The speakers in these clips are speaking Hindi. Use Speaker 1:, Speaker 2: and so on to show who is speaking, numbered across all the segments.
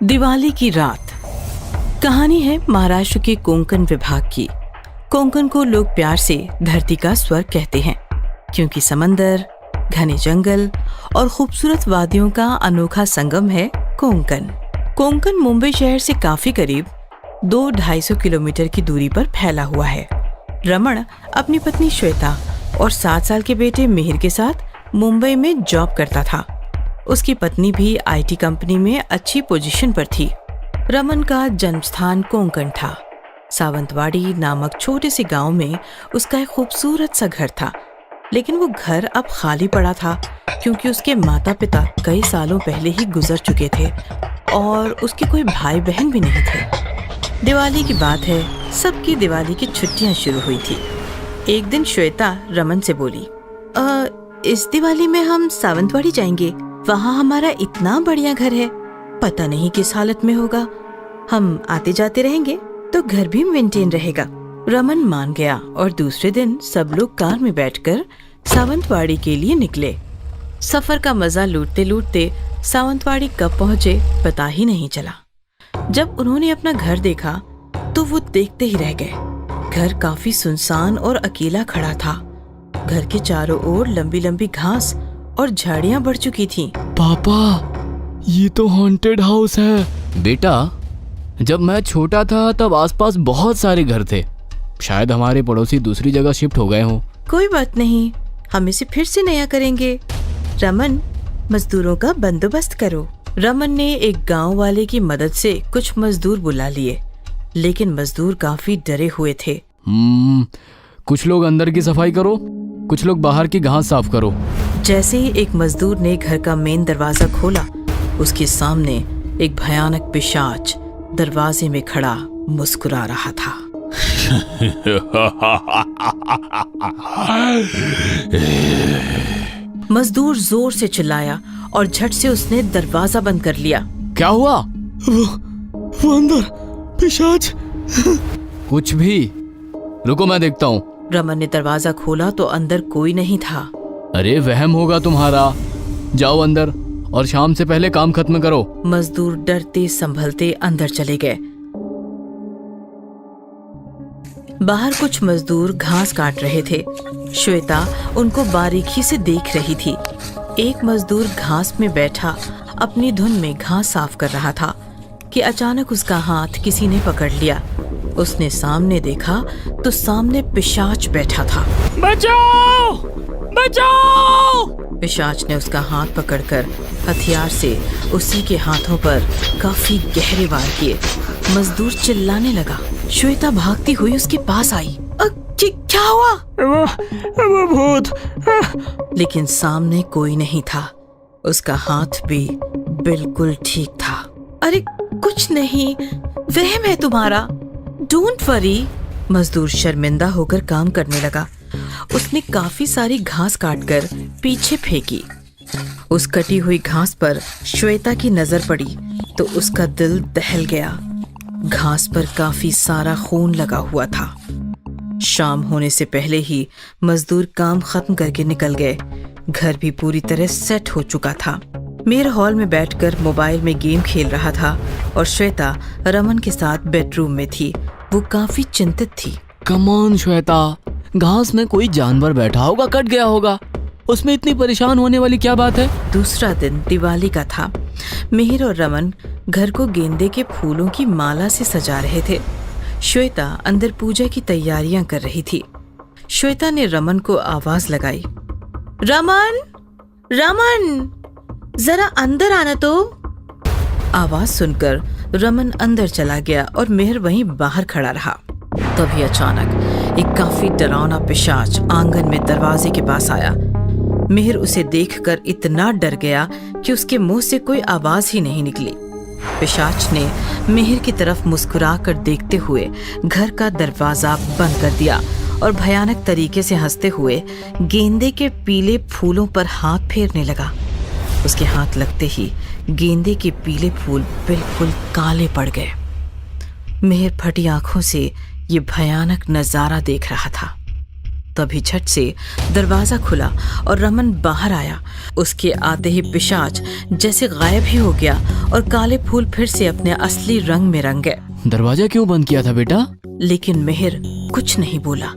Speaker 1: दिवाली की रात। कहानी है महाराष्ट्र के कोंकण विभाग की। कोंकण को लोग प्यार से धरती का स्वर्ग कहते हैं, क्योंकि समंदर, घने जंगल और खूबसूरत वादियों का अनोखा संगम है कोंकण। कोंकण मुंबई शहर से काफी करीब 200-250 किलोमीटर की दूरी पर फैला हुआ है। रमन अपनी पत्नी श्वेता और 7 साल के बेटे मिहिर के साथ मुंबई में जॉब करता था। उसकी पत्नी भी आईटी कंपनी में अच्छी पोजीशन पर थी। रमन का जन्म स्थान कोंकण था। सावंतवाड़ी नामक छोटे से गांव में उसका एक खूबसूरत सा घर था, लेकिन वो घर अब खाली पड़ा था क्योंकि उसके माता पिता कई सालों पहले ही गुजर चुके थे और उसके कोई भाई बहन भी नहीं थे। दिवाली की बात है, सबकी दिवाली की छुट्टियां शुरू हुई थी। एक दिन श्वेता रमन से बोली, इस दिवाली में हम सावंतवाड़ी जाएंगे। वहाँ हमारा इतना बढ़िया घर है, पता नहीं किस हालत में होगा। हम आते जाते रहेंगे तो घर भी मेंटेन रहेगा। रमन मान गया और दूसरे दिन सब लोग कार में बैठकर सावंतवाड़ी के लिए निकले। सफर का मजा लूटते लूटते सावंतवाड़ी कब पहुँचे पता ही नहीं चला। जब उन्होंने अपना घर देखा तो वो देखते ही रह गए। घर काफी सुनसान और अकेला खड़ा था। घर के चारों ओर लंबी लंबी घास और झाड़ियां बढ़ चुकी थीं।
Speaker 2: पापा, ये तो हॉन्टेड हाउस है।
Speaker 3: बेटा, जब मैं छोटा था तब आसपास बहुत सारे घर थे। शायद हमारे पड़ोसी दूसरी जगह शिफ्ट हो गए हों।
Speaker 1: कोई बात नहीं, हम इसे फिर से नया करेंगे। रमन, मजदूरों का बंदोबस्त करो। रमन ने एक गांव वाले की मदद से कुछ मजदूर बुला लिए, लेकिन मजदूर काफी डरे हुए थे।
Speaker 3: कुछ लोग अंदर की सफाई करो, कुछ लोग बाहर की घास साफ करो।
Speaker 1: जैसे ही एक मजदूर ने घर का मेन दरवाजा खोला, उसके सामने एक भयानक पिशाच दरवाजे में खड़ा मुस्कुरा रहा था। मजदूर जोर से चिल्लाया और झट से उसने दरवाजा बंद कर लिया।
Speaker 3: क्या हुआ?
Speaker 2: वो अंदर पिशाच।
Speaker 3: कुछ भी, रुको मैं देखता हूँ।
Speaker 1: रमन ने दरवाजा खोला तो अंदर कोई नहीं था।
Speaker 3: अरे वहम होगा तुम्हारा। जाओ अंदर और शाम से पहले काम खत्म करो।
Speaker 1: मजदूर डरते संभलते अंदर चले गए। बाहर कुछ मजदूर घास काट रहे थे। श्वेता उनको बारीकी से देख रही थी। एक मजदूर घास में बैठा अपनी धुन में घास साफ कर रहा था कि अचानक उसका हाथ किसी ने पकड़ लिया। उसने सामने देखा तो सामने पिशाच बैठा था।
Speaker 3: बचाओ! बचाओ!
Speaker 1: पिशाच ने उसका हाथ पकड़कर हथियार से उसी के हाथों पर काफी गहरे वार किए। मजदूर चिल्लाने लगा। श्वेता भागती हुई उसके पास आई। क्या हुआ?
Speaker 2: वो भूत।
Speaker 1: लेकिन सामने कोई नहीं था। उसका हाथ भी बिल्कुल ठीक था। अरे कुछ नहीं, वहम है तुम्हारा, डोंट वरी। मजदूर शर्मिंदा होकर काम करने लगा। उसने काफी सारी घास काटकर पीछे फेंकी। उस कटी हुई घास पर श्वेता की नजर पड़ी तो उसका दिल दहल गया। घास पर काफी सारा खून लगा हुआ था। शाम होने से पहले ही मजदूर काम खत्म करके निकल गए। घर भी पूरी तरह सेट हो चुका था। मेरे हॉल में बैठकर मोबाइल में गेम खेल रहा था और श्वेता रमन के साथ बेडरूम में थी। वो काफी चिंतित थी।
Speaker 3: कम ऑन श्वेता, घास में कोई जानवर बैठा होगा, कट गया होगा। उसमें इतनी परेशान होने वाली क्या बात है?
Speaker 1: दूसरा दिन दिवाली का था। मिहिर और रमन घर को गेंदे के फूलों की माला से सजा रहे थे। श्वेता अंदर पूजा की तैयारियां कर रही थी। श्वेता ने रमन को आवाज लगाई, रमन, रमन, जरा अंदर आना तो। आवाज सुनकर रमन अंदर चला गया और मिहिर वहीं बाहर खड़ा रहा। तभी अचानक एक काफी डरावना पिशाच आंगन में दरवाजे के पास आया। मिहिर उसे देखकर इतना डर गया कि उसके मुंह से कोई आवाज ही नहीं निकली। पिशाच ने मिहिर की तरफ मुस्कुराकर देखते हुए घर का दरवाजा बंद कर दिया और भयानक तरीके से हंसते हुए गेंदे के पीले फूलों पर हाथ फेरने लगा। उसके हाथ लगते ही गेंदे के पीले फूल बिल्कुल काले पड़ गए। मिहिर फटी आंखों से ये भयानक नजारा देख रहा था। तभी झट से दरवाजा खुला और रमन बाहर आया। उसके आते ही पिशाच जैसे गायब ही हो गया और काले फूल फिर से अपने असली रंग में रंग गए।
Speaker 3: दरवाजा क्यों बंद किया था बेटा?
Speaker 1: लेकिन मिहिर कुछ नहीं बोला।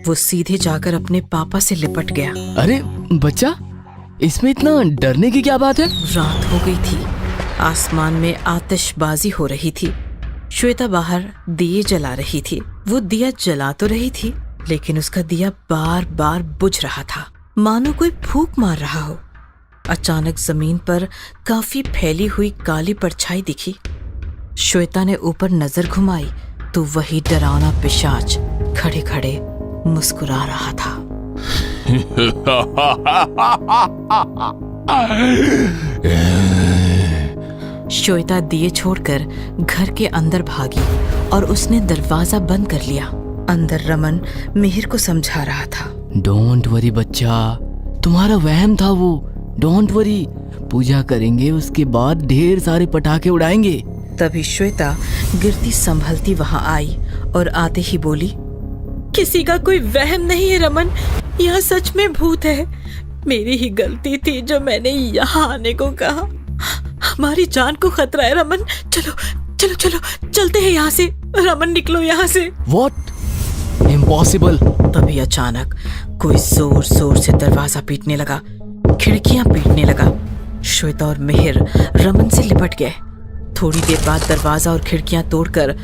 Speaker 1: वो सीधे जाकर अपने पापा से लिपट गया।
Speaker 3: अरे बच्चा, इसमें इतना डरने की क्या बात है?
Speaker 1: रात हो गई थी। आसमान में आतिशबाजी हो रही थी। श्वेता बाहर दिए जला रही थी। वो दिया जला तो रही थी, लेकिन उसका दिया बार बार बुझ रहा था, मानो कोई फूंक मार रहा हो। अचानक जमीन पर काफी फैली हुई काली परछाई दिखी। श्वेता ने ऊपर नजर घुमाई तो वही डरावना पिशाच खड़े खड़े मुस्कुरा रहा था। श्वेता दिए छोड़कर घर के अंदर भागी और उसने दरवाजा बंद कर लिया। अंदर रमन मिहिर को समझा रहा था।
Speaker 3: डोंट वरी बच्चा, तुम्हारा वहम था वो। डोंट वरी, पूजा करेंगे, उसके बाद ढेर सारे पटाखे उड़ाएंगे।
Speaker 1: तभी श्वेता गिरती संभलती वहां आई और आते ही बोली, किसी का कोई वहम नहीं है रमन, यह सच में भूत है। मेरी ही गलती थी जो मैंने यहाँ आने को कहा। हमारी जान को खतरा है रमन, चलो चलो चलो चलते हैं यहाँ से। रमन निकलो यहाँ से।
Speaker 3: What? Impossible!
Speaker 1: तभी अचानक कोई जोर जोर से दरवाजा पीटने लगा, खिड़कियां पीटने लगा। श्वेता और मिहिर रमन से लिपट गए। थोड़ी देर बाद दरवाजा और खिड़कियां तोड़कर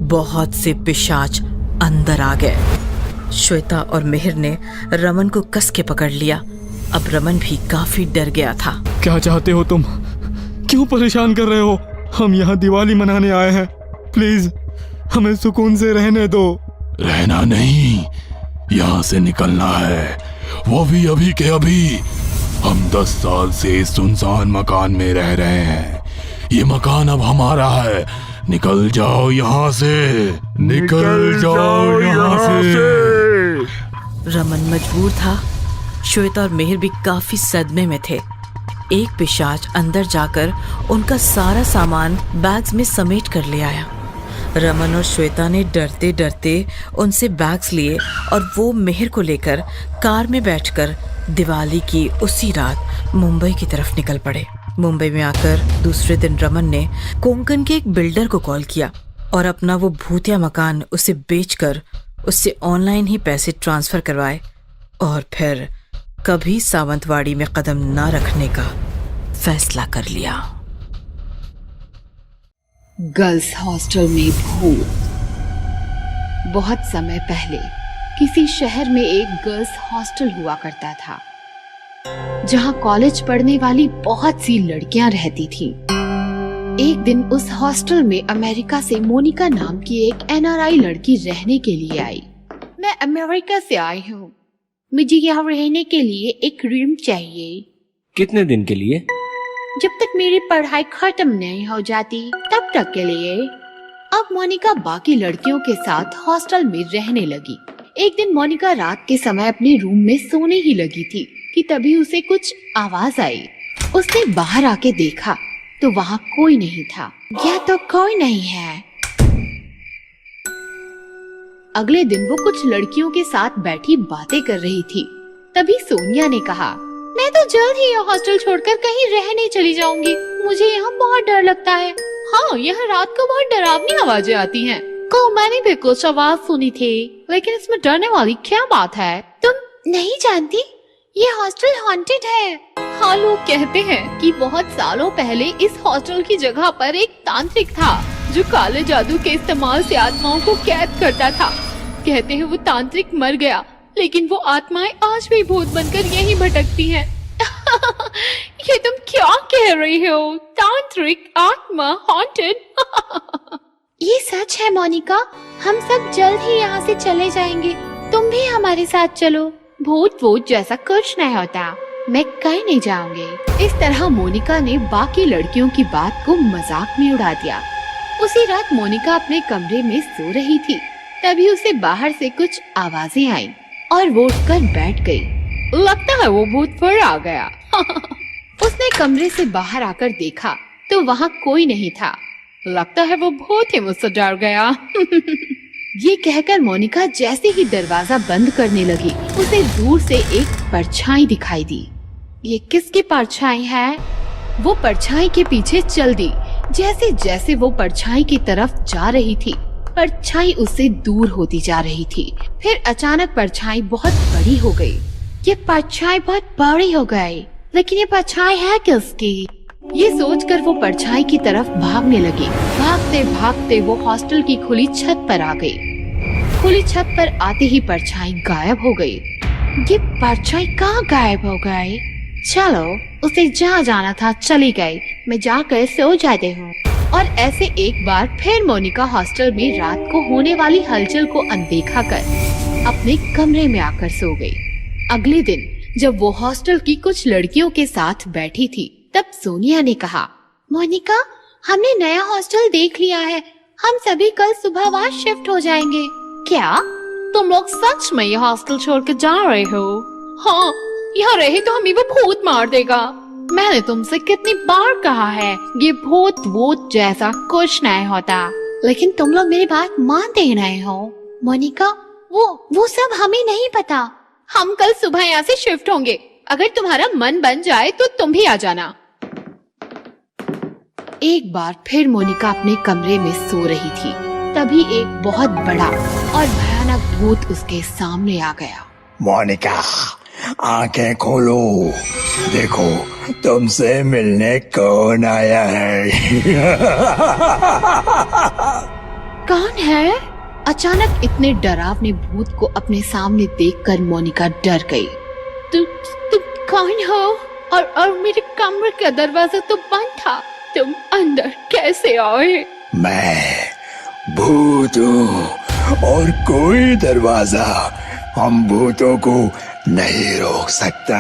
Speaker 1: बहुत से पिशाच अंदर आ गए। श्वेता और मिहिर ने रमन को कस के पकड़ लिया। अब रमन भी काफी डर गया था।
Speaker 2: क्या चाहते हो तुम? क्यों परेशान कर रहे हो? हम यहाँ दिवाली मनाने आए हैं। प्लीज हमें सुकून से रहने दो।
Speaker 4: रहना नहीं, यहाँ से निकलना है, वो भी अभी के अभी। हम 10 साल से इस सुनसान मकान में रह रहे हैं। ये मकान अब हमारा है। निकल जाओ यहाँ से, निकल जाओ यहाँ से।
Speaker 1: रमन मजबूर था। श्वेता और मिहिर भी काफी सदमे में थे। एक पिशाच अंदर जाकर उनका सारा सामान बैग्स में समेट कर ले आया। रमन और श्वेता ने डरते डरते उनसे बैग्स लिए और वो मिहिर को लेकर कार में बैठकर दिवाली की उसी रात मुंबई की तरफ निकल पड़े। मुंबई में आकर दूसरे दिन रमन ने कोंकण के एक बिल्डर को कॉल किया और अपना वो भूतिया मकान उसे बेचकर उससे ऑनलाइन ही पैसे ट्रांसफर करवाए और फिर कभी सावंतवाड़ी में कदम न रखने का फैसला कर लिया।
Speaker 5: गर्ल्स हॉस्टल में भूत। बहुत समय पहले किसी शहर में एक गर्ल्स हॉस्टल हुआ करता था, जहां कॉलेज पढ़ने वाली बहुत सी लड़कियां रहती थीं। एक दिन उस हॉस्टल में अमेरिका से मोनिका नाम की एक एनआरआई लड़की रहने के लिए आई। मैं अमेरिका से आई हूँ, मुझे यहाँ रहने के लिए एक रूम चाहिए।
Speaker 6: कितने दिन के लिए?
Speaker 5: जब तक मेरी पढ़ाई खत्म नहीं हो जाती तब तक के लिए। अब मोनिका बाकी लड़कियों के साथ हॉस्टल में रहने लगी। एक दिन मोनिका रात के समय अपने रूम में सोने ही लगी थी कि तभी उसे कुछ आवाज आई। उसने बाहर आके देखा तो वहाँ कोई नहीं था। या तो कोई नहीं है। अगले दिन वो कुछ लड़कियों के साथ बैठी बातें कर रही थी। तभी सोनिया ने कहा, मैं तो जल्द ही यह हॉस्टल छोड़कर कहीं रहने चली जाऊंगी। मुझे यहाँ बहुत डर लगता है। हाँ, यहाँ रात को बहुत डरावनी आवाजें आती हैं। मैंने भी कुछ आवाज सुनी थी, लेकिन इसमें डरने वाली क्या बात है? तुम नहीं जानती? ये हॉस्टल हॉन्टेड है। हाँ, लोग कहते हैं कि बहुत सालों पहले इस हॉस्टल की जगह पर एक तांत्रिक था जो काले जादू के इस्तेमाल से आत्माओं को कैद करता था। कहते हैं वो तांत्रिक मर गया, लेकिन वो आत्माएं आज भी भूत बनकर यहीं भटकती हैं। ये तुम क्या कह रही हो? तांत्रिक आत्मा हॉन्टेड? ये सच है मोनिका, हम सब जल्द ही यहाँ से चले जाएंगे। तुम भी हमारे साथ चलो। भूत वूत जैसा कुछ नहीं होता, मैं कहीं नहीं जाऊंगी। इस तरह मोनिका ने बाकी लड़कियों की बात को मजाक में उड़ा दिया। उसी रात मोनिका अपने कमरे में सो रही थी, तभी उसे बाहर से कुछ आवाजें आई और वो उठकर बैठ गई। लगता है वो भूत फिर आ गया। उसने कमरे से बाहर आकर देखा तो वहाँ कोई नहीं था। लगता है वो भूत ही मुझसे डर गया। ये कहकर मोनिका जैसे ही दरवाजा बंद करने लगी, उसे दूर से एक परछाई दिखाई दी। ये किसकी परछाई है? वो परछाई के पीछे चल दी। जैसे जैसे वो परछाई की तरफ जा रही थी, परछाई उससे दूर होती जा रही थी। फिर अचानक परछाई बहुत बड़ी हो गई। ये परछाई बहुत बड़ी हो गई, लेकिन ये परछाई है किसकी? ये सोचकर वो परछाई की तरफ भागने लगी। भागते भागते वो हॉस्टल की खुली छत पर आ गई। खुली छत पर आते ही परछाई गायब हो गई। ये परछाई कहाँ गायब हो गई? चलो, उसे जहाँ जाना था चली गई, मैं जाकर सो जाती हूँ। और ऐसे एक बार फिर मोनिका हॉस्टल में रात को होने वाली हलचल को अनदेखा कर अपने कमरे में आकर सो गई। अगले दिन जब वो हॉस्टल की कुछ लड़कियों के साथ बैठी थी, तब सोनिया ने कहा, मोनिका, हमने नया हॉस्टल देख लिया है, हम सभी कल सुबह वहाँ शिफ्ट हो जाएंगे। क्या तुम लोग सच में ये हॉस्टल छोड़ के जा रहे हो? हाँ, यहाँ रहे तो हमें वो भूत मार देगा। मैंने तुमसे कितनी बार कहा है, ये भूत जैसा कुछ नहीं होता, लेकिन तुम लोग मेरी बात मानते ही नहीं हो। मोनिका, वो सब हमें नहीं पता। हम कल सुबह यहाँ से शिफ्ट होंगे। अगर तुम्हारा मन बन जाए तो तुम भी आ जाना। एक बार फिर मोनिका अपने कमरे में सो रही थी। तभी एक बहुत बड़ा और भयानक भूत उसके सामने आ गया।
Speaker 7: मोनिका, आंखें खोलो, देखो तुमसे मिलने कौन आया है।
Speaker 5: कौन है? अचानक इतने डरावने भूत को अपने सामने देखकर मोनिका डर गई। तुम कौन हो? और मेरे कमरे का दरवाजा तो बंद था, तुम अंदर कैसे आए?
Speaker 7: मैं भूत हूँ और कोई दरवाजा हम भूतों को नहीं रोक सकता।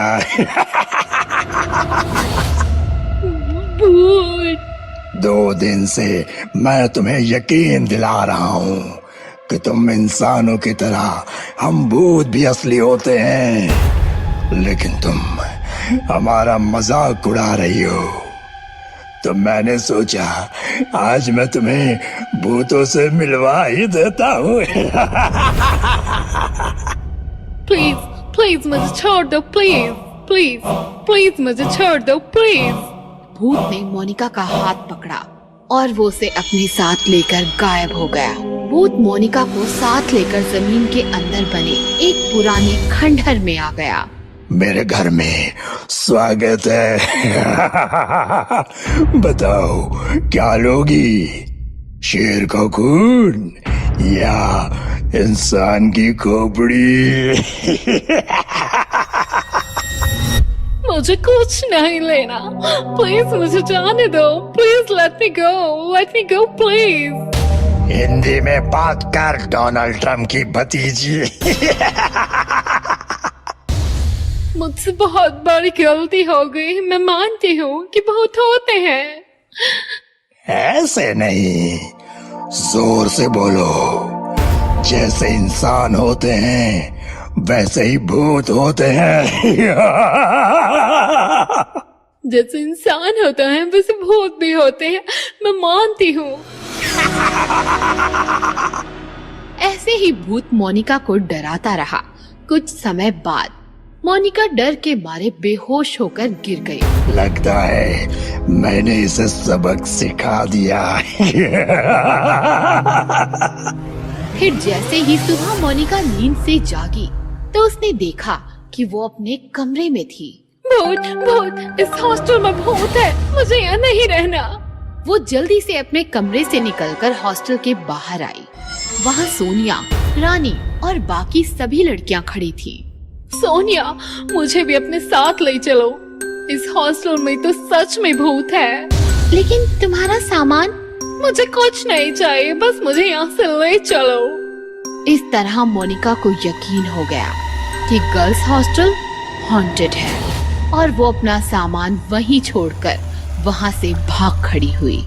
Speaker 5: भूत!
Speaker 7: 2 दिन से मैं तुम्हें यकीन दिला रहा हूँ कि तुम इंसानों की तरह हम भूत भी असली होते हैं, लेकिन तुम हमारा मजाक उड़ा रही हो। तो मैंने सोचा आज मैं तुम्हें भूतों से मिलवा ही देता हूँ।
Speaker 5: प्लीज मुझे छोड़ दो, प्लीज मुझे छोड़ दो, प्लीज। भूत ने मोनिका का हाथ पकड़ा और वो उसे अपने साथ लेकर गायब हो गया। भूत मोनिका को साथ लेकर जमीन के अंदर बने एक पुराने खंडहर में आ गया।
Speaker 7: मेरे घर में स्वागत है। बताओ क्या लोगी, शेर का खून या इंसान की खोपड़ी?
Speaker 5: मुझे कुछ नहीं लेना, प्लीज मुझे जाने दो, please let me go please.
Speaker 7: Hindi में बात कर डोनाल्ड ट्रम्प की भतीजी।
Speaker 5: मुझसे बहुत बड़ी गलती हो गई, मैं मानती हूँ कि बहुत होते हैं।
Speaker 7: ऐसे नहीं, जोर से बोलो। जैसे इंसान होते हैं वैसे ही भूत होते हैं।
Speaker 5: जैसे इंसान होता है वैसे भूत भी होते हैं, मैं मानती हूँ। ऐसे ही भूत मोनिका को डराता रहा। कुछ समय बाद मोनिका डर के मारे बेहोश होकर गिर गई।
Speaker 7: लगता है मैंने इसे सबक सिखा दिया।
Speaker 5: फिर जैसे ही सुबह मोनिका नींद से जागी तो उसने देखा कि वो अपने कमरे में थी। भूत, इस हॉस्टल में भूत है, मुझे यहाँ नहीं रहना। वो जल्दी से अपने कमरे से निकलकर हॉस्टल के बाहर आई। वहाँ सोनिया, रानी और बाकी सभी लड़कियाँ खड़ी थी। सोनिया, मुझे भी अपने साथ ले चलो, इस हॉस्टल में तो सच में भूत है। लेकिन तुम्हारा सामान? मुझे कुछ नहीं चाहिए, बस मुझे यहाँ से ले चलो। इस तरह मोनिका को यकीन हो गया कि गर्ल्स हॉस्टल हॉन्टेड है और वो अपना सामान वहीं छोड़कर वहाँ से भाग खड़ी हुई।